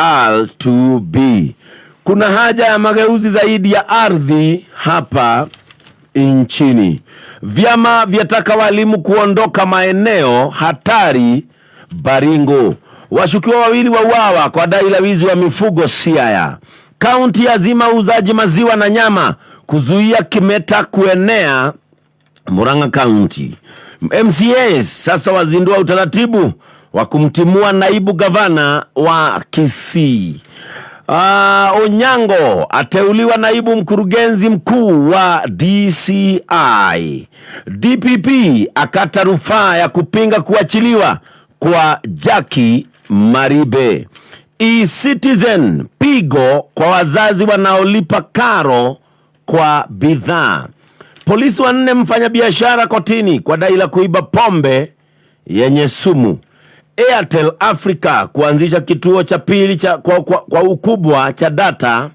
R2B. Kuna haja ya mageuzi zaidi ya ardhi hapa nchini. Vyama vyataka walimu kuondoka maeneo hatari Baringo. Washukiwa wawili wauawa kwa dai la wizi wa mifugo Siaya. Kaunti yazima uuzaji maziwa na nyama kuzuia kimeta kuenea Murang'a County. MCAs sasa wazindua utaratibu wa kumtimua naibu gavana wa Kisii. Onyango ateuliwa naibu mkurugenzi mkuu wa DCI. DPP akata rufaa ya kupinga kuachiliwa kwa Jackie Maribe. E-Citizen pigo kwa wazazi wanaolipa karo kwa bidhaa. Polisi 4 mfanyabiashara kotini kwa dai la kuiba pombe yenye sumu. Airtel Africa kuanzisha kituo cha pili kwa ukubwa cha data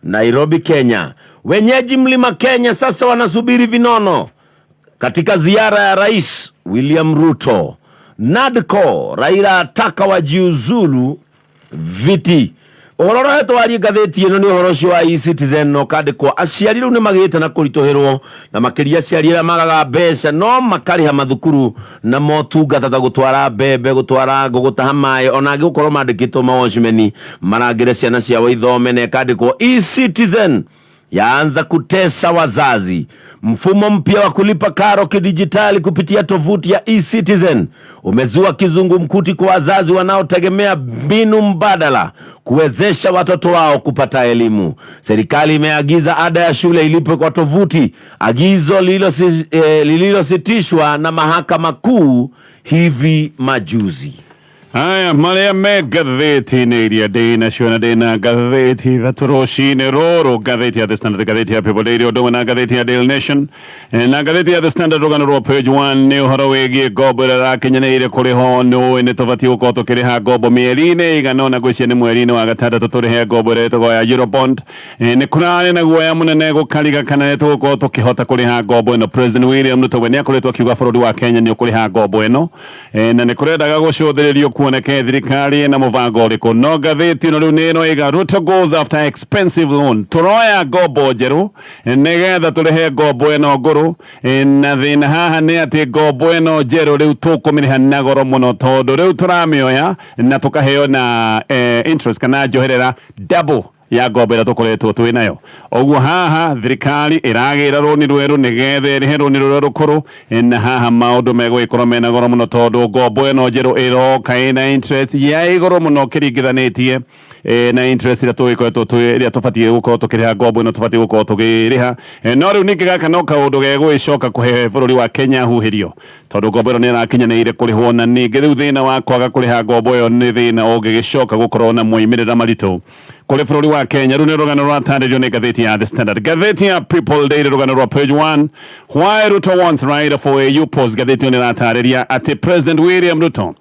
Nairobi, Kenya. Wenyeji Mlima Kenya sasa wanasubiri vinono katika ziara ya Rais William Ruto. Nadco Raila ataka wajiuzulu viti. Ohoro heto wari gatheti ino ni ohoro cio wa E-Citizen no kandikwo aciari riu ni magite na kuritoherwo na makiria aciari ra magaga mbeca no makariha mathukuru na motungata ta gutwara mbembe gutwara gutaha mai ona ngikorwo mandikitwo mawashmeni marangire ciana ciao ithome na kandikwo E-Citizen yaanza kutesa wazazi. Mfumo mpya wa kulipa karo kidijitali kupitia tovuti ya E-Citizen umezua kizungumkuti kwa wazazi wanaotegemea mbinu mbadala kuwezesha watoto wao kupata elimu. Serikali imeagiza ada ya shule ilipwe kwa tovuti, agizo lililositishwa na mahakama kuu hivi majuzi. Aya, maria me Gathitiini iria dina shona dina Gathiti Vaturoshine Roro Gathiti at the Standard, Gathiti ya People Radio Dona Gathiti ya Daily Nation na Gathiti ya the Standard Rogana Ro page 1 ni Horawegi Gobo ra Kenya ire kuri hono ene tovati ukoto kiri ha Gobo mieline iganona gwishene mwerine wa gatata totore ha Gobo reto ya Eurobond ne kunane na goya munene go kaliga kana to ukoto kihota kuri ha Gobo no President William Ruto wenia kuri to kiwa forodi wa Kenya ni kuri ha Gobo eno na ne kuri daga go shothererio kuoneke thirikari na muvango uriko no gatheti no riu nino iga Ruto goes after expensive loan turoya Gobo jeru negetha turehe Gobo eno nguru na thina haha ni ati Gobo eno jeru riu tukumiriha na goro muno tondu riu turamioya na tukaheo na interest kana njoherera double ya Gobo ira tukoretwo twi nayo. Oguo haha thirikari iragira roni rweru nigethe rihe roni rweru rukuru na haha maundu megwikorwo mena goro muno tondu Gobo eno jeru iroka ina interest ya igoro muno kiringithanitie na interest ira twikoretwo twi tufatie gukorwo tukiriha Gobo eno tufatie gukorwo tukiriha no riu ningi gaka no kaundu gegwicoka kuhe bururi wa Kenya huhirio tondu Gobo eno ni irakinyanire kurihwo na ningi riu thina wa kwaga kuriha Gobo eno ni thina ungigicoka gukorwo na moimirira maritu kule bururi wa Kenya. Rune rogano rwa tanderio ni gatheti ya The Standard, gatheti ya People Daily rogano rwa page 1 why Ruto wants right for AU post. Gatheti ni ratarĩria ati President William Ruto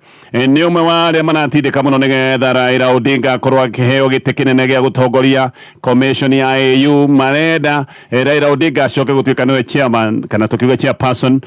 ni umwe wa aria manatindika muno nigetha Raila Odinga akorwo akiheo giti kinene gia gutongoria commission ya AU. Marenda Raila Odinga acoke gutuika niwe chairman kana tukiuga chairperson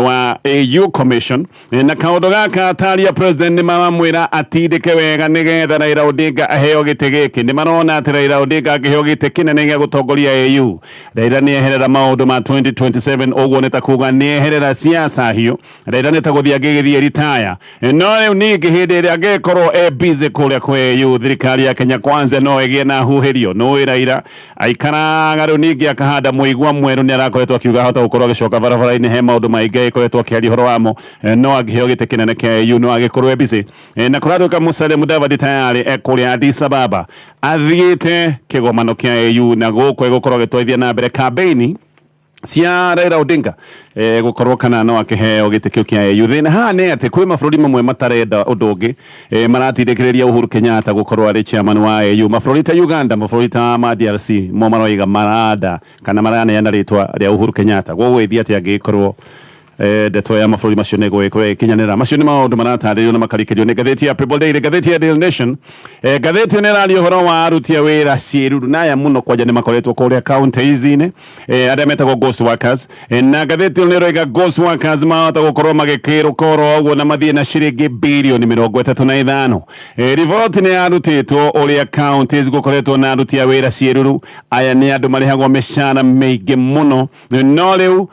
wa AU commission na kaundu gaka ataria president ni mamwira atindike wega nigetha Raila Odinga aheo giti giki. Ni marona ati Raila Odinga akiheo giti kinene gia gutongoria AU. Raila ni eherera maundu ma 2027 oguo nitakuga ni eherera siasa hiyo. Raila nitaguthia gigithie retire no ningi hindi iria gekorwo busy kuria kwa AU. Thirikari ya Kenya Kwanza no igie na huhirio no Raila aikaraga riu ningi akahanda muigwa mweru ni arakoretwo akiuga hota gukorwo agicoka barabara-ini he maundu maingi ikoretwo akiaria horo wamo no agiheo giti kinene kia AU no agikorwo busy na kuratuka Musalia Mudavadi tayari ekuria Addis Ababa athiite kigomano kia AU na guko gukorwo agitwarithia na mbere campaign cia Raila Odinga gukorwo kana no akiheo gitikio kia AU. Thina ha ne ati kwi mabũrũri mamwe matarenda undu ungi maratindikiriria Uhuru Kenyatta gukorwo ari chairman wa AU. Mabũrũri ta Uganda, mabũrũri ta ma DRC mo maroiga marada kana maraneana ritwa ria Uhuru Kenyatta. Gwo gwithia ati angikorwo ndeto ya mabũrũri macio nĩ gũgĩkorwo ĩkinyanĩra. Macio nĩ maũndũ maratarĩrio na makarĩkĩrio nĩ ngathĩti ya People Daily, ngathĩti ya Daily Nation. Ngathĩti nĩ ĩraria ũhoro wa aruti a wĩra ciĩruru na aya mũno kwanja nĩ makoretwo kũrĩa kaunti-inĩ arĩa metagwo ghost workers, na ngathĩti nĩ ĩroiga ghost workers mahota gũkorwo magĩkĩrũka oro ũguo na mathiĩ na ciringi birioni 35. Riboti nĩ yarutĩtwo ũrĩa counties gũkoretwo na aruti a wĩra ciĩruru. Aya nĩ andũ marĩhagwo mĩcara mĩingĩ mũno, no rĩu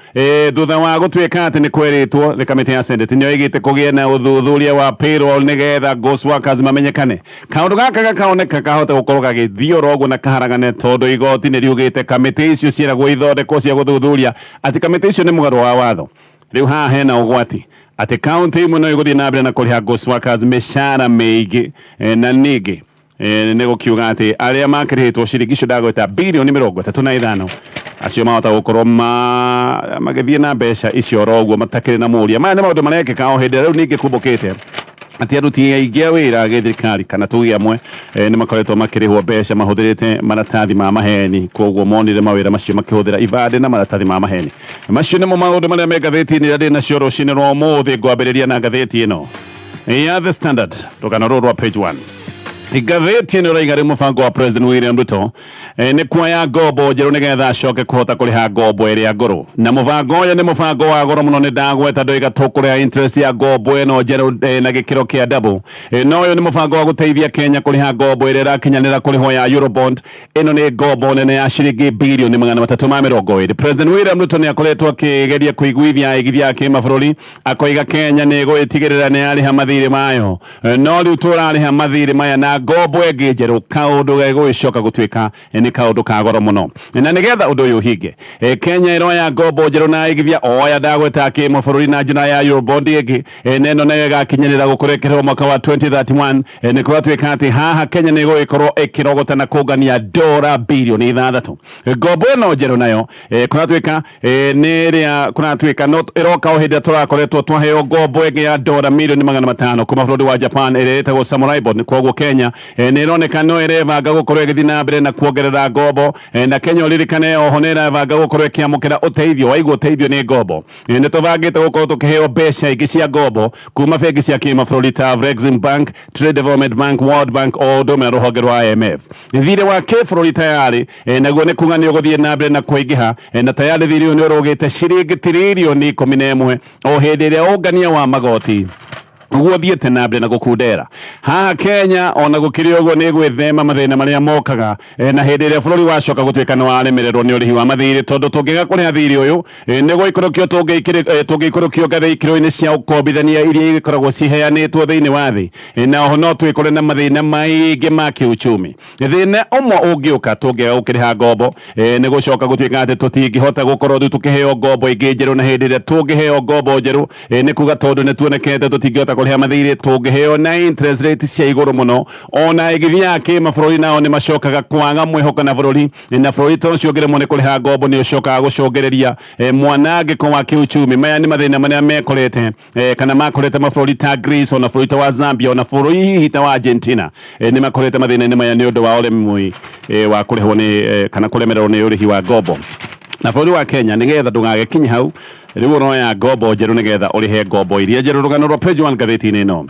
thutha wa gũtuĩka atĩ nĩ kwerĩtwo nĩ kamĩtĩ ya Senate nĩ oigĩte kũgĩe na ũthuthuria wa payroll nĩgetha ghost workers mamenyekane. Kaũndũ gaka gakaoneka kahota gũkorwo gagĩthiĩ oro ũguo na kaharagane tondũ igoti nĩ riugĩte kamĩtĩ icio ciĩragwo ithondekwo cia gũthuthuria atĩ kamĩtĩ icio nĩ mũgarũ wa watho. Rĩu haha hena ũgwati atĩ kaunti imwe no igũthiĩ na mbere na kũrĩha ghost workers mĩcara mĩingĩ, na ningĩ nĩ gũkiuga atĩ arĩa makĩrĩhĩtwo ciringi icio ndagweta birioni 35 acio mahota gũkorwo magĩthiĩ na mbeca icio oro ũguo matakĩrĩ na mũria. Maya nĩ maũndũ marekĩka o hĩndĩ rĩu ningĩ kumbũkĩte atĩ aruti aingĩ a wĩra a gĩthirikari kana tuge amwe nĩ makoretwo makĩrĩhwo mbeca mahũthĩrĩte maratathi ma maheni, koguo monire mawĩra macio makĩhũthĩra ibandĩ na maratathi ma maheni. Macio nĩmo maũndũ marĩa me ngathĩti-inĩ ndĩ nacio rũcinĩ rwa ũmũthĩ. Ngwambĩrĩria na ngathĩti ĩno ya The Standard, rũgano rũrũ rwa page 1. Igathĩti nĩ ũraiga rĩ mũbango wa President William Ruto nĩ kuoya ngombo njerũ nĩgetha acoke kũhota kũrĩha ngombo ĩrĩa ngũrũ. Na mũbango ũyũ nĩ mũbango wa goro mũno, nĩ ndagweta ndoiga tũkũrĩha interest ya ngombo ĩno njerũ na gĩkĩro kĩa double. No ũyũ nĩ mũbango wa gũteithia Kenya kũrĩha ngombo ĩrĩa ĩrakinyanĩra kũrĩhwo ya Eurobond. Ĩno nĩ ngombo nene ya ciringi birioni 320. President William Ruto nĩ akoretwo akĩgeria kũiguithia aigithia a kĩmabũrũri, akoiga Kenya nĩ ĩgũgĩtigĩrĩra nĩ yarĩha mathirĩ mayo. No rĩu tũrarĩha mathirĩ maya na ngombo ĩngĩ njerũ, kaũndũ gegũgĩcoka gũtuĩka nĩ kaũndũ ka goro mũno. Na nĩgetha ũndũ ũyũ ũhinge, Kenya ĩroya ngombo njerũ na aigithia oya ndagweta kĩmabũrũri na njĩra ya Eurobond ĩngĩ, na ĩno nĩ ĩgakinyanĩra gũkorwo ĩkĩrĩhwo mwaka wa 2031. Nĩ kũratuĩka atĩ haha Kenya nĩ ĩgũgĩkorwo ĩkĩrogota na kũngania ndora birioni 6. Ngombo ĩno njerũ nayo kũratuĩka nĩ ĩrĩa kũratuĩka no ĩroka o hĩndĩ ĩrĩa tũrakoretwo twaheo ngombo ĩngĩ ya ndora mirioni 500 kuma bũrũri wa Japan ĩrĩa ĩtagwo Samurai Bond. Koguo Kenya nĩ ĩroneka no ĩrebanga gũkorwo ĩgĩthiĩ na mbere na kuongerera ngombo, na Kenya ũririkane oho nĩ ĩrebanga gũkorwo ĩkĩamũkĩra ũteithio. Waigua ũteithio nĩ ngombo, nĩ tũbangĩte gũkorwo tũkĩheo mbeca ingĩ cia ngombo kuma bengi cia kĩmabũrũri ta Exim Bank, Trade Development Bank, World Bank o ũndũ ũmwe na rũhonge rwa IMF. Thirĩ wa kĩbũrũri tayarĩ naguo nĩ kuga nĩ ũgũthiĩ na mbere na kũingĩha, na tayarĩ thirĩ ũyũ nĩ ũrũgĩte ciringi tiririoni 11 o hĩndĩ ĩrĩa ũngania wa magoti ũguo thiĩte na mbere na gũkundera. Haha Kenya ona gũkĩrĩ ũguo nĩ gwĩthema mathĩna marĩa mokaga na hĩndĩ ĩrĩa bũrũri wacoka gũtuĩka nĩ waremererwo nĩ ũrĩhi wa mathirĩ, tondũ tũngĩga kũrĩha thirĩ ũyũ nĩ gũikũrũkio tũngĩikũrũkio ikĩro-inĩ cia ũkombithania iria igĩkoragwo ciheanĩtwo thĩinĩ wa thĩ, na oho no twĩkore na mathĩna maingĩ ma kĩuchumi. Thĩna ũmwe ũngĩũka tũngĩga gũkĩrĩha ngombo nĩ gũcoka gũtuĩka atĩ tũtingĩhota gũkorwo tũkĩheo ngombo ingĩ njerũ, na hĩndĩ ĩrĩa tũngĩheo ngombo njerũ nĩ kuga tondũ nĩ tuonekete tũtingĩhota kũrĩha mathirĩ tũngĩheo na interest rate cia igũrũ mũno, ona aigithia a kĩmabũrũri nao nĩ macokaga kwaga mwĩhoko na bũrũri, na bũrũri ta ũcio ũngĩremwo nĩ kũrĩha ngombo nĩ ũcokaga gũcũngĩrĩria mwanangĩko wa kĩuchumi. Maya nĩ mathĩna marĩa mekorete kana makorete mabũrũri ta Greece, ona bũrũri ta wa Zambia, ona bũrũri hihi ta wa Argentina nĩ makorete mathĩna-inĩ maya nĩ ũndũ wa ũremi wa kũrĩhwo nĩ kana kũremererwo nĩ ũrĩhi wa ngombo. Na bũrũri wa Kenya nĩgetha ndũgagĩkinye hau, rĩu ũroya ngombo njerũ nĩgetha ũrĩhe ngombo iria njerũ. Rũgano rwa page 1 ngathĩti-inĩ ĩno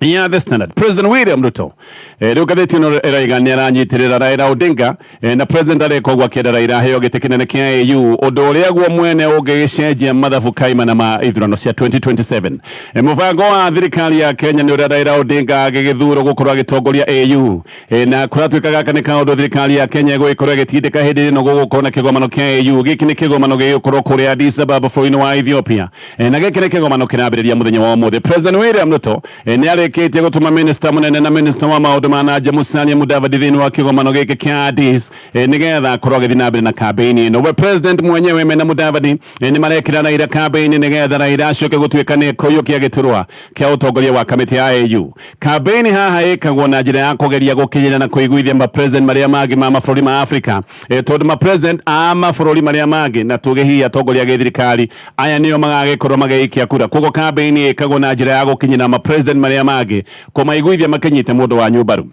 ya The Standard. President William Ruto rĩu ngathĩti ĩno ĩraiga nĩ aranyitĩrĩra Raila Odinga, na president areka ũguo akĩenda Raila aheo gĩtĩ kĩnene kĩa AU, ũndũ ũrĩa guo mwene ũngĩgĩcenjia mathabu kaimana ma ithurano cia 2027. Mũbango wa thirikari ya Kenya nĩ ũrĩa Raila Odinga agĩgĩthurwo gũkorwo agĩtongoria AU, na kũratuĩka gaka nĩ kaũndũ thirikari ya Kenya ĩgũgĩkorwo ĩgĩtindĩka hĩndĩ ĩno gũgũkorwo na kĩgomano kĩa AU. Gĩkĩ nĩ kĩgomano gĩgũkorwo kũrĩa Addis Ababa bũrũri-inĩ wa Ethiopia, na gĩkĩ nĩ kĩgomano kĩrambĩrĩria mũthenya wa ũmũthĩ. President William Ruto nĩ arĩkĩtie gũtũma minister mũnene na minister wa maũndũ ma nanja Musalia Mudavadi thĩinĩ wa kĩgomano gĩkĩ kĩa Addis, nĩgetha akorwo agĩthiĩ na mbere na kambĩini ĩno. We president mwenyewe mena Mudavadi nĩ marekĩra Raila kambĩini nĩgetha Raila acoke gũtuĩka nĩ kũiyũkia gĩturwa kĩa ũtongoria wa kamĩtĩ ya AU. Kambĩini haha ĩkagwo na njĩra ya kũgeria gũkinyĩra na kũiguithia mapresident marĩa mangĩ ma mabũrũri ma Afrika, tondũ mapresident a mabũrũri marĩa mangĩ na tuge hihi atongoria gĩthirikari aya nĩo magagĩkorwo magĩikia kura. Koguo kambĩini ĩkagwo na njĩra ya gũkinyĩra mapresident marĩa mangĩ kũmaiguithia makĩnyite mũndũ wa nyũmbaru.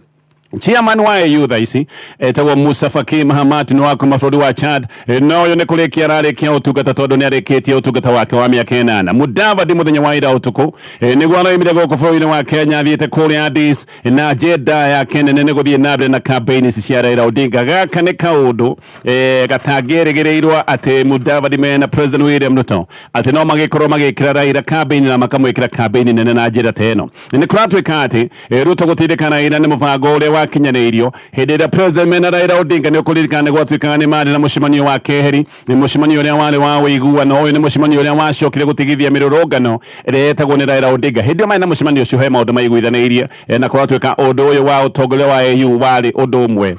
chairman wa AU thaisi etagwo Musa Faki Mahamat no akoma bũrũri wa Chad no yo nĩ kũrĩkia ararĩkia ũtungata tondũ nĩ arĩkĩtie ũtungata wake wa mĩaka 8 Mudavadi mũthenya wa ira ũtukũ nĩguo aroimire gũkũ bũrũri-inĩ wa Kenya athiĩte kũrĩa Addis na agenda yake nene nĩ gũthiĩ na mbere na campaign cia Raila Odinga gaka nĩ kaũndũ gatangĩrĩgĩrĩirwo atĩ Mudavadi mena President William Ruto atĩ no magĩkorwo magĩkĩra Raila campaign na makamwĩkĩra campaign nene na njĩra ta ĩno nĩ kũratuĩka atĩ Ruto gũtindĩkana ira nĩ mũbango ũrĩa wakinyanĩirio hĩndĩ ĩrĩa President mena Raila Odinga nĩ ũkũririkana nĩ gwatuĩkaga nĩ marĩ na mũcemanio wa keheri mũcemanio ũrĩa warĩ wa ũiguano ũyũ nĩ mũcemanio ũrĩa wacokire gũtigithia mĩrũrũngano ĩrĩa yetagwo nĩ Raila Odinga hĩndĩ ĩyo marĩ na mũcemanio ũcio he maũndũ maiguithanĩirie na kũratuĩka ũndũ ũyũ wa ũtongoria wa AU warĩ ũndũ ũmwe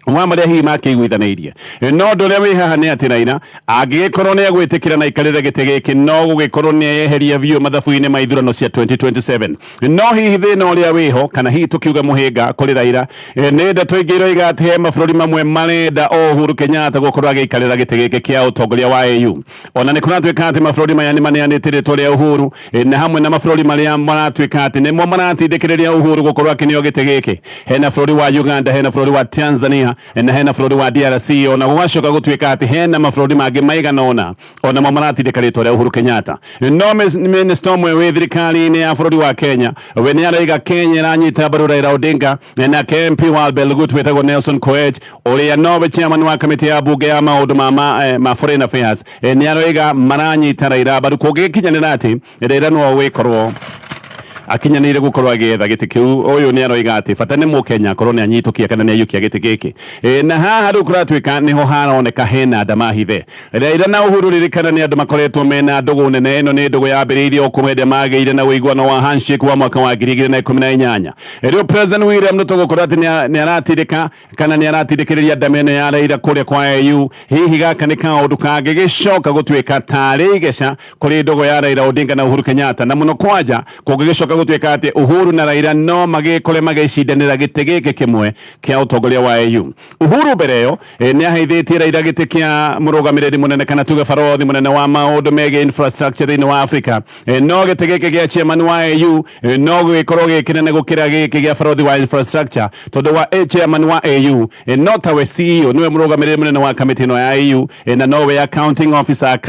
wa marĩa hihi makĩiguithanĩirie no ũndũ ũrĩa wĩ haha nĩ atĩ Raila angĩgĩkorwo nĩ egwĩtĩkĩra na ikarĩre gĩtĩ gĩkĩ no gũgĩkorwo nĩ eyeheria biũ mathabu-inĩ ma ithurano cia 2027 no hihi thĩna ũrĩa wĩho kana hihi tũkiuga mũhĩnga kũrĩ Raila nĩ ndeto ingĩ iroiga atĩ he mabũrũri mamwe marenda Uhuru Kenyatta gũkorwo agĩikarĩra gĩtĩ gĩkĩ kĩa ũtongoria wa AU ona nĩ kũratuĩka atĩ mabũrũri maya nĩ maneanĩte rĩtwa rĩa Uhuru na hamwe na mabũrũri marĩa maratuĩka atĩ nĩmo maratindĩkĩrĩria Uhuru gũkorwo akĩneo gĩtĩ gĩkĩ hena bũrũri wa Uganda hena bũrũri wa Tanzania na hena bũrũri wa DRC ona gũgacoka gũtuĩka atĩ hena mabũrũri mangĩ maigana ona mo maratindĩka rĩtwa rĩa Uhuru Kenyatta no minister ũmwe wĩ thirikari-inĩ ya bũrũri wa Kenya we nĩ aroiga Kenya ĩranyita mbaru Raila Odinga na MP wa Belgut wĩtagwo Nelson Koech ũrĩa nowe chairman wa kamĩtĩ ya bunge ya maũndũ ma foreign affairs nĩ aroiga maranyita Raila mbaru kũngĩkinyanĩra atĩ Raila no wĩkorwo akinyanĩire gũkorwo agĩetha gĩtĩ kĩu ũyũ nĩ aroiga atĩ bata nĩ mũkenya korwo nĩ anyitũkia kana nĩ aiyũkia gĩtĩ gĩkĩ na haha rĩu kũratuĩka nĩho haroneka hena ndamahithe Raila na Uhuru ririkana nĩ andũ makoretwo mena ndũgũ nene ĩno nĩ ndũgũ yambĩrĩirie ũkũmende magĩire na ũiguano wa handshake wa mwaka wa 2018 rĩu President William Ruto gũkorwo atĩ nĩ aratindĩka kana nĩ aratindĩkĩrĩria ndameno ya Raila kũrĩa kwa AU hihi gaka nĩ kaũndũ kangĩgĩcoka gũtuĩka tarĩ igeca kũrĩ ndũgũ ya Raila Odinga na Uhuru Kenyatta na mũno kwanja kũngĩgĩcoka gũtuĩka atĩ Uhuru na Raila no magĩkore magĩcindanĩra gĩtĩ gĩkĩ kĩmwe kĩa ũtongoria wa AU Uhuru mbere ĩyo nĩ aheithĩtie Raila gĩtĩ kĩa mũrũgamĩrĩri mũnene kana tuge barothi mũnene wa maũndũ megiĩ infrastructure thĩinĩ wa Africa no gĩtĩ gĩkĩ gĩa chairman wa AU no gĩkorwo gĩkĩnene gũkĩra gĩkĩ gĩa barothi wa infrastructure tondũ wa chairman wa AU no tawe CEO nĩwe mũrũgamĩrĩri mũnene wa kamĩtĩ ĩno ya AU na nowe accounting officer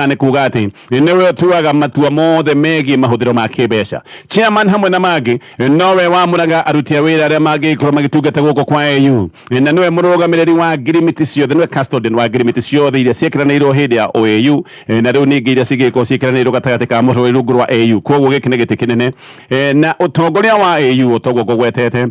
nĩ kuga atĩ nĩwe ũtuaga matua mothe megiĩ mahũthĩro ma kĩmbeca chairman hamwe na mangĩ nowe wamũraga aruti a wĩra arĩa mangĩkorwo magĩtungata gũkũ kwa AU na nĩwe mũrũgamĩrĩri wa ngirimiti ciothe nĩwe custodian wa ngirimiti ciothe iria ciĩkĩranĩirwo hĩndĩ ya OAU na rĩu ningĩ iria cigĩkorwo ciĩkĩranĩirwo gatagatĩ ka mũhũri rungu rwa AU koguo gĩkĩ nĩ gĩtĩ kĩnene na ũtongoria wa AU ũtogwo gũgwetete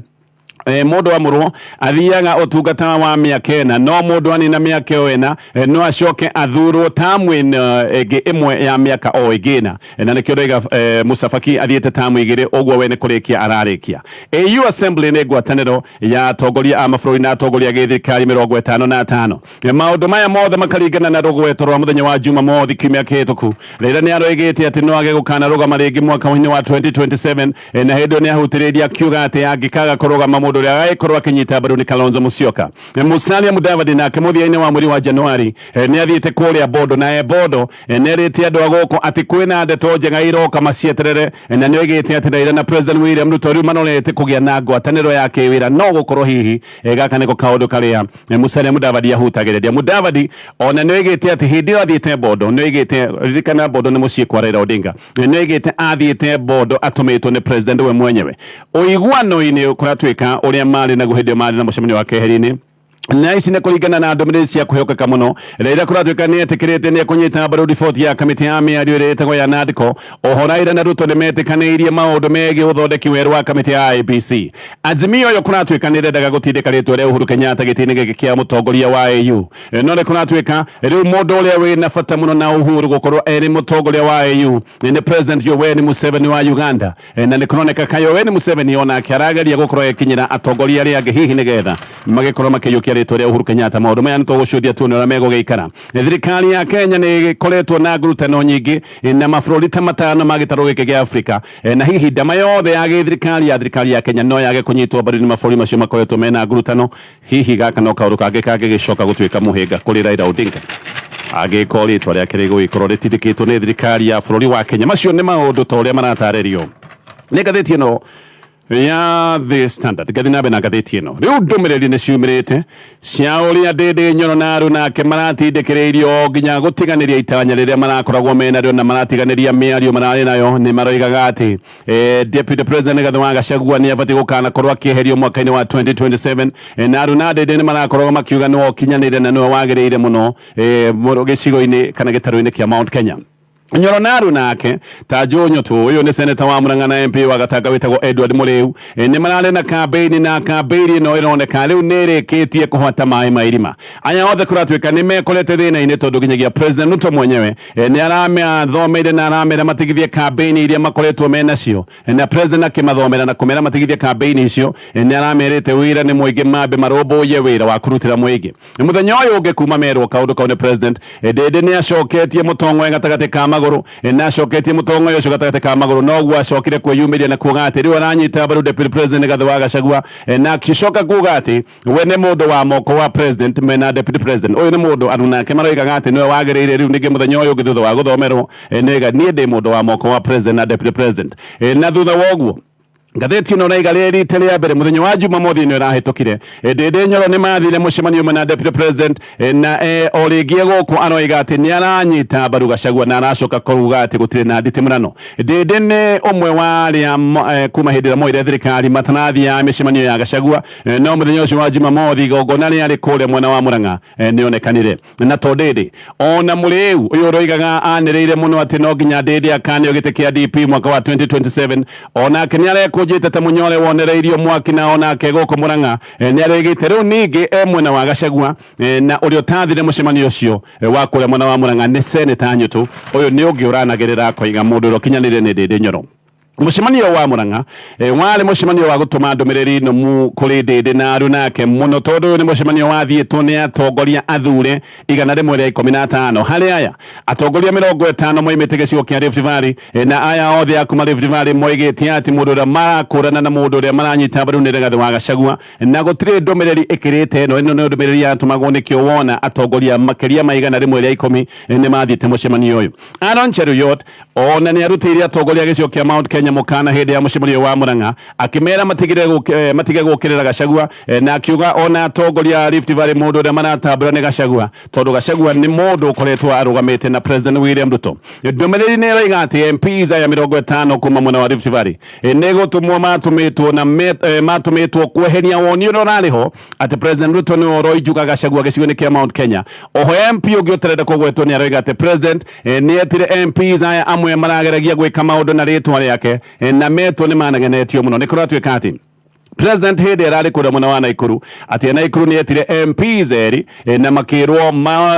mũndũ wa mũrwo athiaga ũtungata wa mĩaka 4 no mũndũ anina mĩaka 4 no acoke athurwo tamu ĩngĩ ĩmwe ya mĩaka o ĩngĩ na nĩkĩo ndoiga Musa Faki athiĩte tamu igĩrĩ ũguo we nĩ kũrĩkia ararĩkia AU Assembly nĩ ngwatanĩro ya atongoria a mabũrũri na atongoria gĩthirikari 55 maũndũ maya mothe makaringana na rũgweto rwa mũthenya wa Jumamothi kiumia kĩhĩtũku Raila nĩ aroigĩte atĩ no age gũkanarũgama rĩngĩ mwaka-inĩ wa 2027 na hĩndĩ nĩ ahutĩrĩria akiuga atĩ angĩkaga kũrũgama mũndũ ũrĩa agĩkorwo akĩnyita mbaru nĩ Kalonzo Musyoka Musalia Mudavadi nake mũthia-inĩ wa mweri wa Januari nĩ athiĩte kũrĩa Bondo na Bondo nĩ erĩte andũ a gũkũ atĩ kwĩna ndeto njega iroka macieterere na nĩ oigĩte atĩ Raila na President William Ruto rĩu marorete kũgĩa na ngwatanĩro ya kĩwĩra no gũkorwo hihi gaka nĩko kaũndũ karĩa Musalia Mudavadi ahutagĩrĩria Mudavadi ona nĩ oigĩte atĩ hĩndĩ ĩyo athiĩte Bondo nĩ oigĩte ririkana Bondo nĩ mũciĩ kwa Raila Odinga nĩ oigĩte athiĩte Bondo atũmĩtwo nĩ President we mwenyewe ũiguano-inĩ kũratuĩka ũrĩa marĩ na hĩndĩ marĩ na mũcemanio wa keheri-inĩ na ici nĩ kũringana na ndũmĩrĩri cia kwĩhokeka mũno Raila kũratuĩka nĩ etĩkĩrĩte nĩ ekũnyita mbaru riboti ya kamĩtĩ ya mĩario ĩrĩa ĩtagwo ya NADCO oho Raila na Ruto nĩ metĩkanĩirie maũndũ megiĩ ũthondeki werũ wa kamĩtĩ ya IEBC Azimio yo kũratuĩka nĩ rendaga gũtindĩka rĩtwa rĩa Uhuru Kenyatta gĩtĩ-inĩ gĩkĩ kĩa mũtongoria wa AU no nĩ kũratuĩka rĩu mũndũ ũrĩa wĩna bata mũno na Uhuru gũkorwo erĩ mũtongoria wa AU nĩ President Yoweri Museveni wa Uganda na nĩ kũroneka Yoweri Museveni onake arageria gũkorwo ekinyĩra atongoria arĩa angĩ hihi nĩgetha magĩkorwo makĩiyũkia rĩtwa rĩa Uhuru Kenyatta maũndũ maya nĩ tũgũcuria tuone ũrĩa megũgĩikara thirikari ya Kenya nĩ ĩkoretwo na ngurutano nyingĩ na mabũrũri ta matano ma gĩtarũ gĩkĩ gĩa Afrika na hihi ndama yothe ya thirikari ya Kenya no yage kũnyitwo mbaru nĩ mabũrũri macio makoretwo mena ngurutano hihi gaka no kaũndũ kangĩ kangĩgĩcoka gũtuĩka mũhĩnga kũrĩ Raila Odinga agĩkorwo rĩtwa rĩake rĩgũgĩkorwo rĩtindĩkĩtwo nĩ thirikari ya bũrũri wa Kenya macio nĩ maũndũ ta ũrĩa maratarĩrio nĩ ngathĩti ĩno ya The Standard gathinabe na Gathitiini riu ndumiriri ni ciumirite cia uria Ndindi Nyoro na Arunake maratindikireirio nginya gutiganiria itanya riria marakoragwo menario na maratiganiria miario marari nayo ni maroigaga ati Deputy President Gathoni Gachagua ni abati gukana korwo akieherio mwaka-ini wa 2027 na Aruna Ndindi ni marakorwo makiuga no kinyanire na no wagiriire muno gicigo-ini kana gitaro-ini kia Mount Kenya. Nyoro na Arunake ta Jonyo tu uyu ni senator wa Murang'a na MP wa Gatanga witagwo Edward Muriu ni marare na campaign na campaign no ironeka riu nirikitie kuhota mai mairima aya othe kuratwika ni mekorete thina-ini tondu ginyagia President Ruto mwenyewe ni aramathomeire na aramera matigithie campaign iria makoretwo menacio na President akimathomera na kumera matigithie campaign icio ni aramerite wira ni muingi mambe maromboye wira wa kurutira muingi muthenya uyu ungi kuma merwo kaundu kau ni President Ndindi ni acoketie mutongwe gatagati ka maguru na acoketie mutongo ucio gatagati ka maguru noguo acokire kwiyumiria na kuga ati riu aranyita baru Deputy President Gathoni Gachagua na akicoka kuga ati we ni mundu wa moko wa President mena Deputy President uyu ni mundu Arunake maroigaga ati niwe wagiriire riu ningi muthenya uyu ungi thutha wa guthomerwo niga nie ndi mundu wa moko wa President na Deputy President na thutha woguo Gathitiini no raiga rite ria mbere muthenya wa Jumamothi ni rahitukire Ndindi Nyoro ni mathire mucemanio na Deputy President na origie guku aroiga ati ni aranyita baru Gachagua na aracoka kuruga ati gutire na nditimurano Ndindi ni umwe wa aria kuma hindira moire thirikari matanathia micemanio ya Gachagua no muthenya ucio wa Jumamothi gogona ni ari kuria mwena wa Murang'a ni onekanire na to Ndindi ona Muriu uyu roigaga anireire muno ati no nginya Ndindi akane gite kia DP mwaka wa 2027 ona kenya kujite ta munyore wonereirio mwaki na ona kegoko Murang'a ni aregite riu ningi mwena wa Gachagua na urio tathire mucemanio ucio wa kuria mwena wa Murang'a ni senator Nyutu uyu ni ungi uranagirira koiga mundu ro kinyanire ni Ndindi Nyoro mucemanio wa Murang'a wari mucemanio wa gutuma ndumiriri no mu kuri Ndindi na Arunake muno tondu ni mucemanio wathietwo ni atongoria athure 115 hari aya atongoria 50 moimite gicigo kia Rift Valley na aya othe akuma Rift Valley moigite ati mundu uria marakurana na mundu uria maranyita baru ni Gathoni Gachagua na gutire ndumiriri ikirite no ino ni ndumiriri yatumagwo nikio wona atongoria makiria maigana rimwe ria 10 ni mathiite mucemanio uyu Aaron Cheruiyot ona ni arutire atongoria gicigo kia Mount Kenya mukana hindi ya mucemanio wa Murang'a akimera matige gukirira Gachagua na akiuga ona atongoria Rift Valley mundu uria maratambura ni Gachagua tondu Gachagua ni mundu ukoretwo arugamite na President William Ruto ndumiriri ni raiga ati MPs aya 50 kuma mwena wa Rift Valley ni gutumwo matumitwo na matumitwo kweheria woni uria urariho ati President Ruto ni oroijuga Gachagua gicigo-ini kia Mount Kenya oho MP ungi uterede kugwetwo ni araiga ati President ni etire MPs aya amwe marageragia gwika maundu na ritwa riake na metwo ni managenetio muno ni kuratwika ati President hindi arari kuria mwena wa Naikuru ati Naikuru ni etire MPs eri na makirwo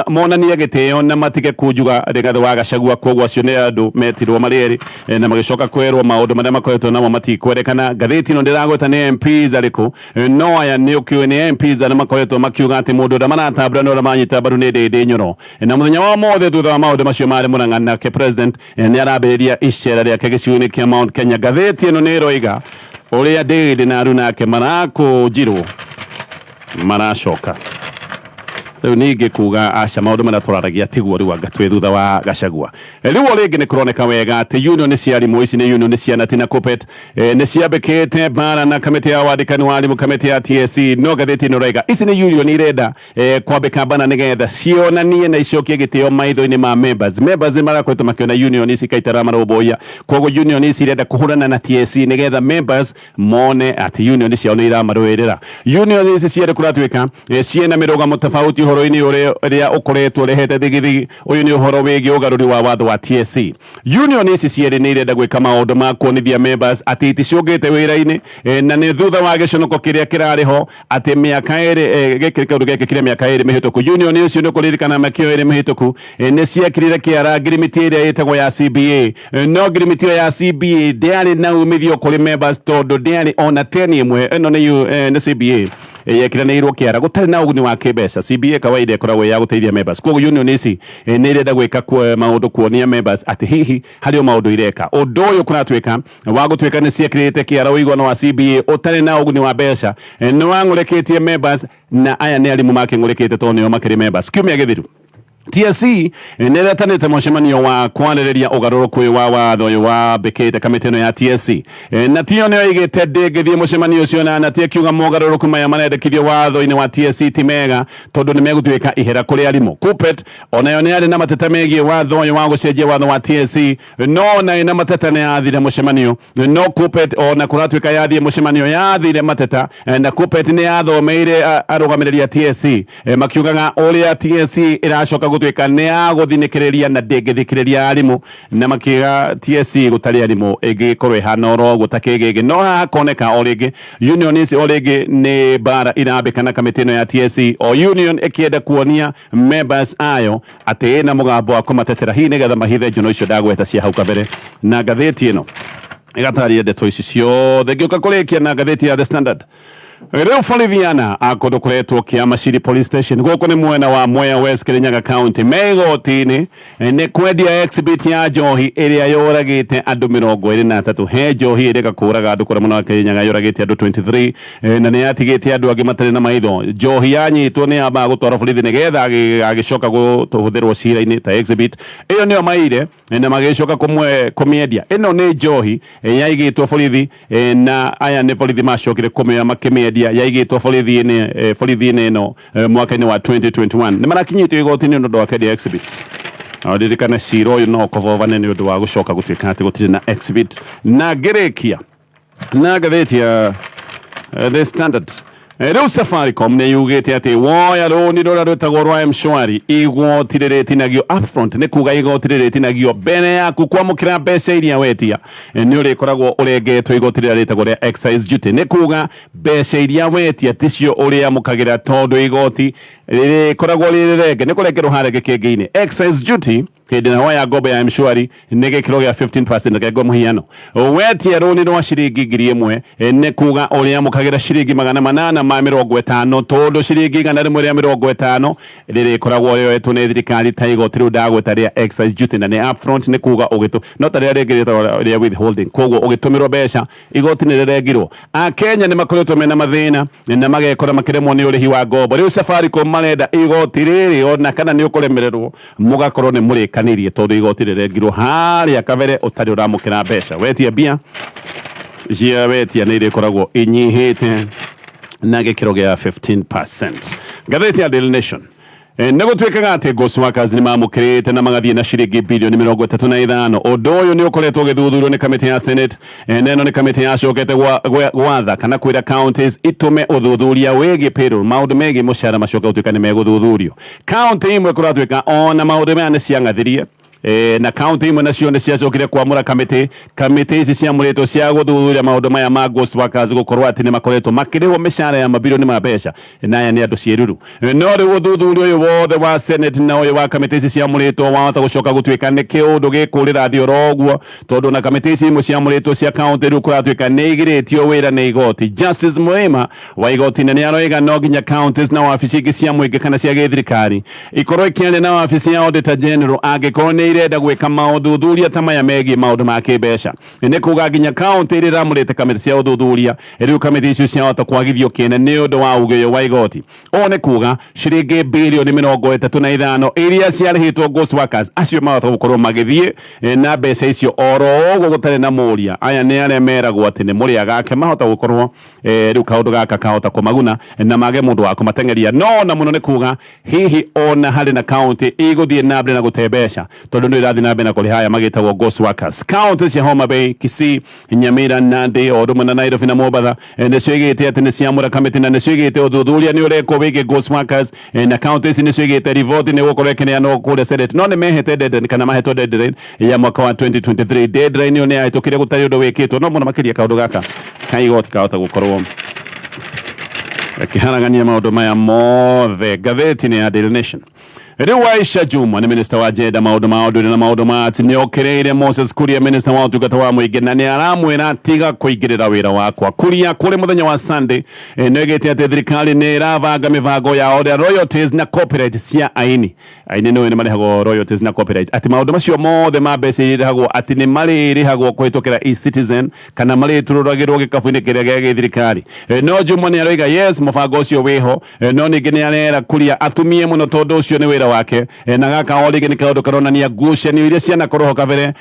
monanie gitio na matige kujuga Gathoni Gachagua koguo acio ni andu metirwo marieri na magicoka kwerwo maundu maria makoretwo namo matikwerekana Gathitiini ndiragweta ni MPs ariku no aya ni ukiwe ni MPs na makoretwo makiuga ati mundu uria maratambura no manyita baru ni Ndindi Nyoro na muthenya wa mothe thutha wa maundu macio mari Murang'a nake President ni arambiriria icera riake gicigo-ini kia Mount Kenya Gathitiini ni roiga uria Ndindi na Arunake marakujirwo maracoka riu ningi kuga aca maundu maria turaragia tiguo riu angatwe thutha wa Gachagua riu ringi ni kuroneka wega ati union cia arimu ici ni union cia Natina Kuppet ni ciambikite bara na kamiti ya wandikani wa arimu kamiti ya TSC no Gathitiini raiga ici ni union irenda kwambika bana nigetha cionanie na icokie gitio maitho-ini ma members marakwetwo makiona union ici kaitara maroboya koguo union ici irenda kuhurana na TSC nigetha members mone ati union ciao ni iramarwirira union ici ciere kuratwika ciena mirugamo tofauti uhoro-ini uria ukoretwo rehete thigithigi uyu ni uhoro wigi ugaruri wa watho wa TSC union ici cieri ni irenda gwika maundu ma kuonithia members ati iticiungite wira-ini na ni thutha wa giconoko kiria kirariho ati miaka iri gikiri kaundu giki kiria miaka iri mihituku union icio ni kuririkana makio iri mihituku ni ciekirire kiara agreement iria yetagwo ya CBA no agreement ya CBA ndiari na umithio kuri members tondu ndiari ona 10 imwe ino ni CBA yekiranirwo kiara gutari na uguni wa kibesa CBA kawaida ikoragwo ya guteithia members koguo union ici ni irenda gwika maundu kuonia members ati hihi hari maundu ireka undu uyu kuratwika wa gutwika ni ciekirite kiara uigwana wa CBA utari na uguni wa besha ni wangureketie members na aya ni arimu makingurikite tondu nio makiri members kiumia githiru TSC neretanite mucemanio wa kwarĩrĩria ũgarũrũku wa watho wa mbĩkĩte kamĩtĩ ĩno ya TSC na tio nĩyo ĩgĩte ndĩngĩthiĩ mucemanio ũcio na tikiuga mogarũrũku maya marendekithio watho-inĩ wa TSC ti mega tondũ nĩ megũtuĩka ihera kũrĩ arimũ. Kuppet onayo nĩ arĩ na mateta megiĩ watho ũyũ wa gũcenjia watho wa TSC no na ĩna mateta nĩ yathire mucemanio no Kuppet ona kũratuĩka yathiĩ mucemanio yathire mateta na Kuppet nĩ yathomeire arũgamĩrĩri a TSC makiugaga ũrĩa TSC ĩracoka gũtuĩka nĩ agũthinĩkĩrĩria na ndĩngĩthikĩrĩria arimũ na makiuga TSC gũtarĩ arimũ ĩngĩkorwo ĩhana oro gũtakĩgĩgĩ no hakoneka o rĩngĩ union ici o rĩngĩ nĩ bara irambĩkana kamĩtĩ ĩno ya TSC o union ĩkĩenda kuonia members ayo atĩ ĩna mũgambo wa kũmatetera hihi nĩgetha mahithe njono icio ndagweta cia hau kabere. Na ngathĩti ĩno ĩgatarĩria ndeto ici ciothe ngĩũka kũrĩkia na ngathĩti ya The Standard. Rĩu borithi akũndũ kũretwo Kĩamaciri Police Station gũkũ nĩ mwena wa Mwea West Kirinyaga County megoti-inĩ nĩ kwendia exhibit ya njohi ĩrĩa yũragĩte andũ 23 he njohi ĩrĩka kũraga andũ kũrĩa mwena wa Kirinyaga yũragĩte andũ 23 na nĩ yatigĩte andũ angĩ matarĩ na maitho. Njohi yanyitwo nĩ yambaga gũtwarwo borithi nĩgetha agĩcoka gũhũthĩrwo cira-inĩ ta exhibit ĩyo nĩyo maire na magĩcoka kũmĩendia. Ĩno nĩ njohi yaigĩtwo borithi na aya nĩ borithi macokire kũmĩoya makĩmĩendia yaigĩtwo borithi-inĩ ĩno mwaka-inĩ wa 2021 nĩ marakinyĩtio igoti-inĩ nĩ ũndũ wa kwendia exhibit. Ririkana cira ũyũ no kũbobane nĩ ũndũ wa gũcoka gũtuĩka atĩ gũtirĩ na exhibit. Na ngĩrĩkia na ngathĩti ya The Standard. Rĩu Safaricom nĩ yugĩte atĩ woya rũni rũrĩa rwĩtagwo rwa Mshwari igoti rĩrĩtinagio upfront nĩ kuga igoti rĩrĩtinagio mbere yaku kwamũkĩra mbeca iria wetia nĩ ũrĩkoragwo ũrengetwo igoti rĩrĩa rĩtagwo rĩa excise duty nĩ kuga mbeca iria wetia ticio ũrĩamũkagĩra tondũ igoti rĩrĩkoragwo rĩrĩrenge nĩ kũrengerwo harĩa gĩkĩngĩ-inĩ. Excise duty hĩndĩ na woya ngombo ya Mshwari nĩ gĩkĩro gĩa 15% rekwo mũhiano wetia rũni rwa ciringi 1,000 nĩ kuga ũrĩamũkagĩra ciringi 850 tondũ ciringi 150 rĩrĩkoragwo yoetwo nĩ thirikari ta igoti rĩu ndagweta rĩa excise duty na nĩ upfront nĩ kuga ũgĩtũ no ta rĩrĩa rĩngĩ rĩa withholding koguo ũgĩtũmĩrwo mbeca igoti nĩ rĩrengirwo. Akenya nĩ makoretwo mena mathĩna na magekora makĩremwo nĩ ũrĩhi wa ngombo. Rĩu Safaricom marenda igoti rĩrĩ ona kana nĩ ũkũremererwo mũgakorwo nĩ mũrĩkanĩrie tondũ igoti rĩrengirwo harĩa kabere ũtarĩ ũramũkĩra mbeca. Wetia mbia cia wetia nĩ irĩkoragwo inyihĩte na gĩkĩro gĩa 15%. Ngathĩti ya Daily Nation nĩ gũtuĩkaga atĩ ghost workers nĩ mamũkĩrĩte na magathiĩ na ciringi birioni 35. Ũndũ ũyũ nĩ ũkoretwo ũgĩthuthurio nĩ kamĩtĩ ya Senate na ĩno nĩ kamĩtĩ yacokete gwatha kana kwĩra counties itume ũthuthuria wĩgiĩ payroll maũndũ megiĩ mũcara macoka gũtuĩka nĩ megũthuthurio. County imwe kũratuĩka ona maũndũ maya nĩ ciang'athirie na county imwe nacio nĩ ciacokire kwamũra kamĩtĩ ici ciamũrĩtwo cia gũthuthuria maũndũ maya ma ghost workers gũkorwo atĩ nĩ makoretwo makĩrĩhwo mĩcara ya mabirioni ma mbeca na aya nĩ andũ ciĩruru. No rĩu ũthuthuria ũyũ wothe wa Senate na ũyũ wa kamĩtĩ ici ciamũrĩtwo wahota gũcoka gũtuĩka nĩ kĩũndũ gĩkũrĩra thĩ oro ũguo tondũ na kamĩtĩ ici imwe ciamũrĩtwo cia county rĩu kũratuĩka nĩ igĩrĩtio wĩra nĩ igoti. Justice Mũrĩma wa igoti nĩ aroiga no nginya counties na wabici ingĩ cia mũingĩ kana cia gĩthirikari ikorwo ikĩaria na wabici ya Auditor General angĩkorwo nĩ irenda gwĩka maũthuthuria ta maya megiĩ maũndũ ma kĩmbeca. Nĩ kuga nginya county ĩrĩa ĩramũrĩte kamĩtĩ cia ũthuthuria rĩu kamĩtĩ icio ciahota kwagithio kĩene nĩ ũndũ wa uge ũyũ wa igoti. O nĩ kuga ciringi birioni 35 iria ciarĩhĩtwo ghost workers acio mahota gũkorwo magĩthiĩ na mbeca icio oro ũguo gũtarĩ na mũria. Aya nĩ arĩa meragwo atĩ nĩ mũrĩa gake mahota gũkorwo rĩu kaũndũ gaka kahota kũmaguna na mage mũndũ wa kũmateng'eria. No na mũno nĩ kuga hihi ona harĩ na county igũthiĩ na mbere na gũte mbeca tondũ nĩ ĩrathiĩ na mbere na kũrĩha aya magĩtagwo ghost workers. County cia Homa Bay, Kisii, Nyamira, Nandi o ũndũ na Nairobi na Mombasa nĩcio igĩte atĩ nĩ ciamũra kamĩtĩ na nĩcio igĩte ũthuthuria nĩ ũrekwo wĩgiĩ ghost workers na county ici nĩcio igĩte riboti nĩ gũkorwo ĩkĩneanwo kũrĩa Senate. No nĩ mehete deadline kana mahetwo deadline ya mwaka wa 2023. Deadline ĩyo nĩ yahĩtũkire gũtarĩ ũndũ wĩkĩtwo no mũno makĩria kaũndũ gaka ka igoti kahota gũkorwo akĩharagania maũndũ maya mothe. Ngathĩti-inĩ ya Daily Nation rĩu Aisha Juma nĩ minister wa Jeda maũndũ ma ũndũire na maũndũ ma ati nĩ okereire Moses Kuria minister wa ũtungata wa mũingĩ na nĩ aramwĩra tiga kũingĩrĩra wĩra wakwa. Kuria kũrĩ mũthenya wa Sunday nĩ oigĩte atĩ thirikari nĩ ĩrabanga mĩbango ya order royalties na copyright cia aini nĩ marĩhagwo royalties na copyright atĩ maũndũ macio mothe ma mbeca irĩhagwo atĩ nĩ marĩrĩhagwo kũhĩtũkĩra e-Citizen kana marĩturũragĩrwo gĩkabu-inĩ kĩrĩa gĩa gĩthirikari. No Juma nĩ aroiga yes mũbango ũcio wĩho no ningĩ nĩ arera Kuria atumie mũno tondũ ũcio nĩ wĩra wake na gaka orige ni kaundu karonania ngucanio iria cianakorwo kabere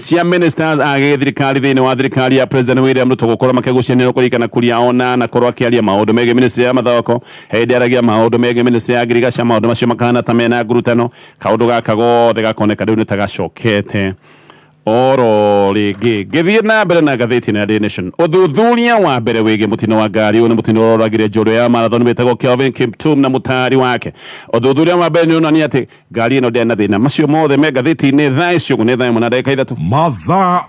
cia ministers age thirikari thiini wa thirikari ya President William Ruto gukorwo makigucanio kurikana kuria ona na korwo akiaria maundu mege ministry ya mathoko hindi aragia maundu mege ministry ya agriculture maundu macio makana ta mena ngurutano kaundu gaka gothe gakoneka riu ni tagacokete oro rĩngĩ gĩthiĩ na mbere na ngathĩti ya Daily Nation. Ũthuthuria wa mbere wĩgiĩ mũtino wa ngari ũyũ nĩ mũtino ũroragire njorua ya marathon wĩtagwo Kelvin Kiptum na mũtari wake. Ũthuthuria wa mbere nĩ ũronania atĩ ngari ĩno ndĩarĩ na thĩna. Macio mothe me ngathĩti-inĩ thaa icio nĩ thaa 1:03 mathaa